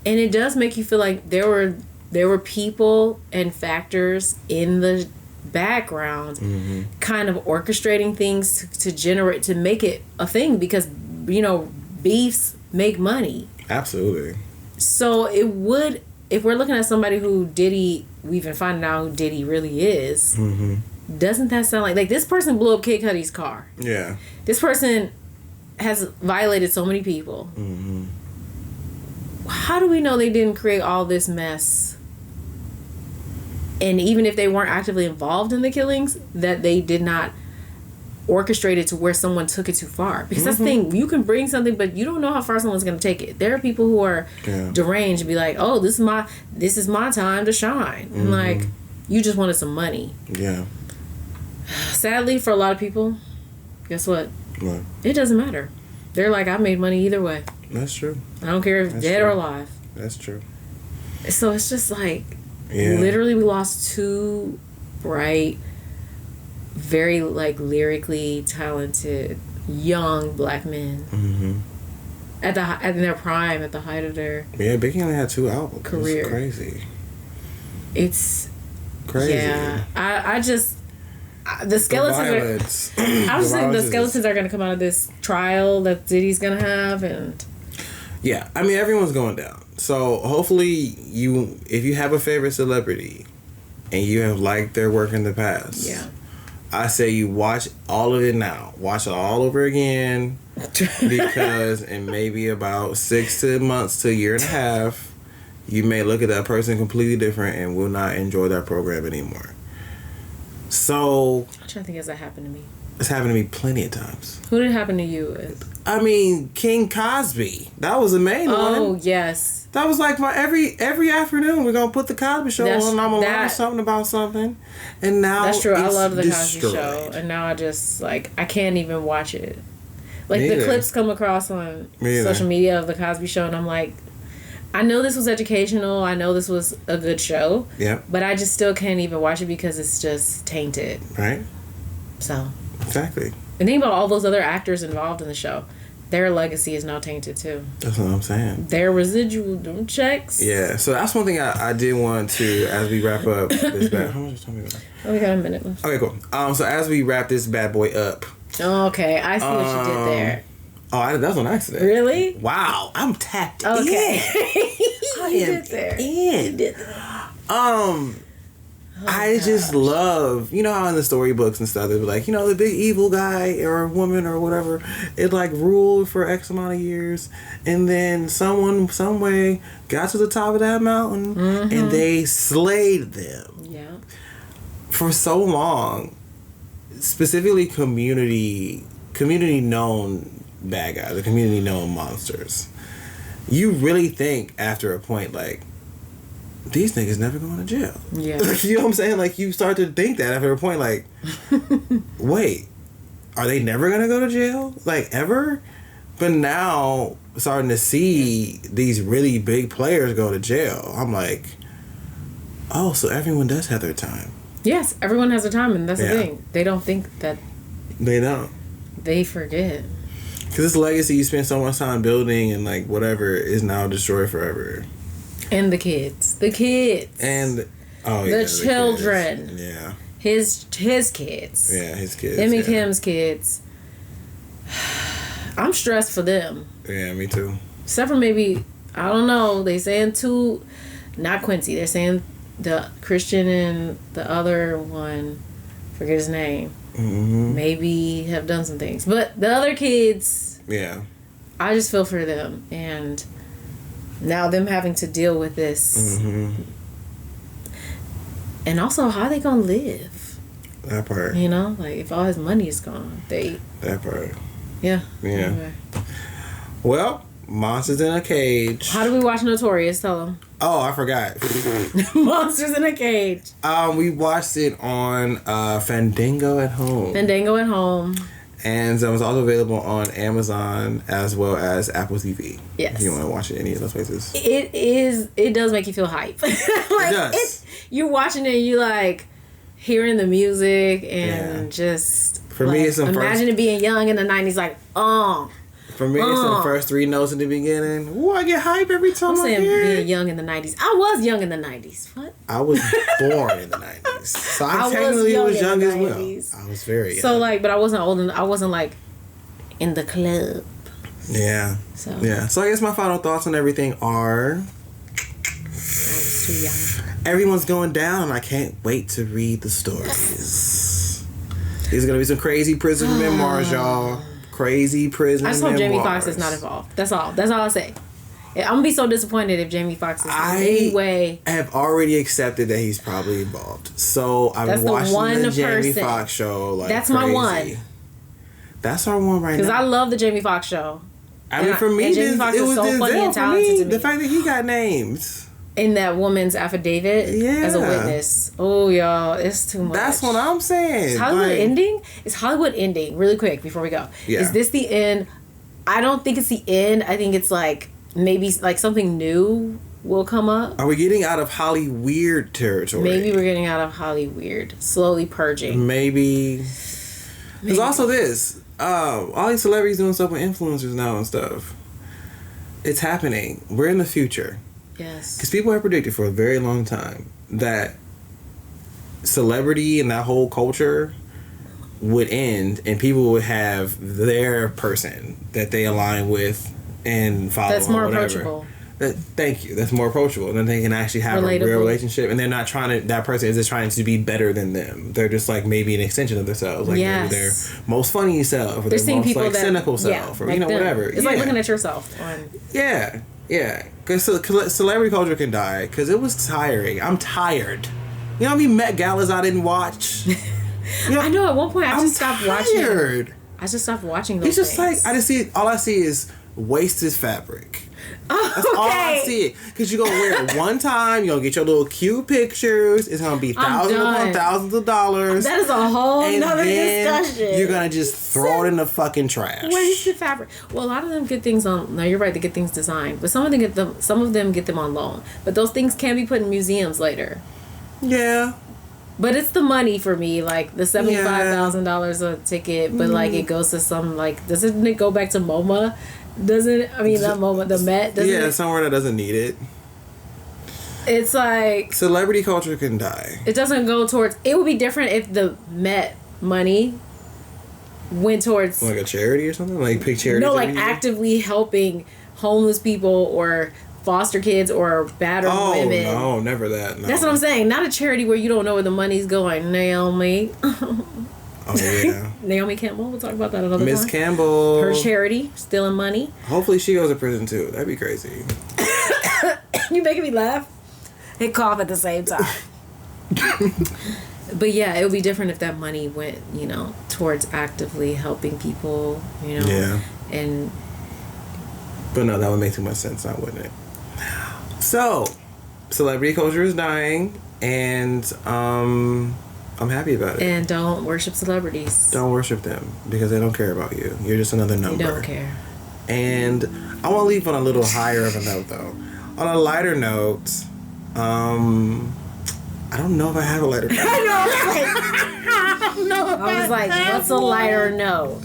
And it does make you feel like there were people and factors in the background kind of orchestrating things to make it a thing because, you know, beefs make money. Absolutely. So it would, if we're looking at somebody who Diddy, we've been finding out who Diddy really is, doesn't that sound like this person blew up Kid Cudi's car? Yeah. This person has violated so many people. How do we know they didn't create all this mess? And even if they weren't actively involved in the killings, that they did not orchestrate it to where someone took it too far. Because that's the thing. You can bring something, but you don't know how far someone's going to take it. There are people who are deranged and be like, oh, this is my time to shine. And like, you just wanted some money. Yeah. Sadly, for a lot of people, guess what? What? It doesn't matter. They're like, I made money either way. That's true. I don't care if That's dead true. or alive. That's true. So it's just like, literally we lost two bright, very like lyrically talented young black men at their prime, at the height of their Biggie only had 2 albums. Career. It's crazy. It's crazy. Yeah, I just the skeletons I was thinking the skeletons are going to come out of this trial that Diddy's going to have, and yeah, I mean everyone's going down. So hopefully if you have a favorite celebrity and you have liked their work in the past, I say you watch all of it now. Watch it all over again because in maybe about 6 months to a year and a half, you may look at that person completely different and will not enjoy that program anymore. So I'm trying to think, has that happened to me? It's happened to me plenty of times. Who did it happen to you with? I mean, King Cosby. That was the main one. Oh, yes. That was like my every afternoon we're gonna put the Cosby Show on and I'm gonna learn something about something. And now that's true. I love the destroyed. Cosby Show, and now I just like I can't even watch it. Like the clips come across on social media of the Cosby Show, and I'm like, I know this was educational. I know this was a good show. Yeah. But I just still can't even watch it because it's just tainted. Right. So. Exactly. And think about all those other actors involved in the show. Their legacy is now tainted too. That's what I'm saying. Their residual checks. Yeah. So that's one thing I did want to, as we wrap up this bad. How much is time we got? Oh, we got a minute left. Okay, cool. So as we wrap this bad boy up. Oh, okay, I see what you did there. Oh, that was an accident. Really? Wow, I'm tapped in. I am there. In. You did there. I just love, you know how in the storybooks and stuff, they'd be like, you know, the big evil guy or woman or whatever, it like ruled for X amount of years, and then someone, some way, got to the top of that mountain, and they slayed them. Yeah. For so long, specifically community known bad guys, the community known monsters. You really think after a point, like, these niggas never going to jail. Yeah. You know what I'm saying? Like, you start to think that after a point, like, wait, are they never going to go to jail? Like, ever? But now, starting to see these really big players go to jail, I'm like, oh, so everyone does have their time. Yes, everyone has a time, and that's the thing. They don't think that. They don't. They forget. Because this legacy you spend so much time building and like whatever is now destroyed forever. And the kids. And the children. The yeah. His kids. Yeah, his kids. Him and Kim's kids. I'm stressed for them. Yeah, me too. Except for maybe, I don't know, they saying two, not Quincy, they're saying the Christian and the other one, forget his name, maybe have done some things. But the other kids, I just feel for them. And now them having to deal with this. And also, how they gonna live? That part. You know, like if all his money is gone, That part. Yeah. Yeah. Anyway. Well, Monsters in a Cage. How do we watch Notorious? Tell them. Oh, I forgot. Monsters in a Cage. We watched it on Fandango at Home. Fandango at Home. And it was also available on Amazon as well as Apple TV. Yes. If you want to watch it any of those places. It does make you feel hype. Like, it does. You're watching it and you like hearing the music and just for me it's imagine it being young in the 90s like for me it's the first three notes in the beginning. Ooh, I get hype every time I'm saying hear being young in the 90s. I was young in the 90s. What? I was born in the 90s. So I technically was young as well. I was very young. So like, but I wasn't old enough. I wasn't like in the club. Yeah. So I guess my final thoughts on everything are I was too young. Everyone's going down and I can't wait to read the stories. These are going to be some crazy prison memoirs, y'all. Crazy prison memoirs. I just hope Jamie Foxx is not involved. That's all. That's all I say. I'm going to be so disappointed if Jamie Foxx is in any way. I have already accepted that he's probably involved. So I'm watching the Jamie Foxx show like that's crazy. My one. That's our one right now. Because I love the Jamie Foxx show. I mean, for me, Jamie Foxx is so funny and talented to me. The fact that he got names. In that woman's affidavit as a witness. Oh, y'all, it's too much. That's what I'm saying. Is Hollywood ending? Is Hollywood ending? Really quick before we go. Yeah. Is this the end? I don't think it's the end. I think it's like maybe like something new will come up. Are we getting out of Holly Weird territory? Maybe we're getting out of Holly Weird. Slowly purging. Maybe. There's also this. All these celebrities doing stuff with influencers now and stuff. It's happening. We're in the future. Yes. Because people have predicted for a very long time that celebrity and that whole culture would end and people would have their person that they align with and follow. That's more whatever. approachable. Thank you. That's more approachable. And then they can actually have a real relationship. And they're not trying to, that person is just trying to be better than them. They're just like maybe an extension of themselves. Like maybe their most funny self or their most like cynical self or like whatever. It's like looking at yourself. Yeah. Because celebrity culture can die. Because it was tiring. I'm tired. You know how many Met Galas I didn't watch? I know at one point I just stopped watching. I just stopped watching those It's just things. like, all I see is wasted fabric. That's all I see. Because you're going to wear it one time. You're going to get your little cute pictures. It's going to be thousands upon thousands of dollars. That is a whole nother discussion. You're going to just throw it in the fucking trash. Wasted fabric. Well, a lot of them get things on. No, you're right. They get things designed, but some of them get them on loan. But those things can be put in museums later. Yeah. But it's the money for me, like the $75,000 a ticket. But like it goes to some like doesn't it go back to MoMA? Doesn't I mean not MoMA, the Met? Doesn't somewhere that doesn't need it. It's like celebrity culture can die. It doesn't go towards. It would be different if the Met money went towards like a charity or something, like pick charity. No, like actively helping homeless people or foster kids or battered women. Oh no, never that. No. That's what I'm saying. Not a charity where you don't know where the money's going. Naomi. Oh yeah. Naomi Campbell. We'll talk about that another time. Miss Campbell. Her charity stealing money. Hopefully she goes to prison too. That'd be crazy. You making me laugh and cough at the same time. But yeah, it would be different if that money went, towards actively helping people, Yeah. And. But no, that would make too much sense, now, wouldn't it? So, celebrity culture is dying, and I'm happy about it. And don't worship celebrities. Don't worship them, because they don't care about you. You're just another number. You don't care. And I want to leave on a little higher of a note, though. On a lighter note, I I don't know if I have a lighter note. I was like, what's a lighter note?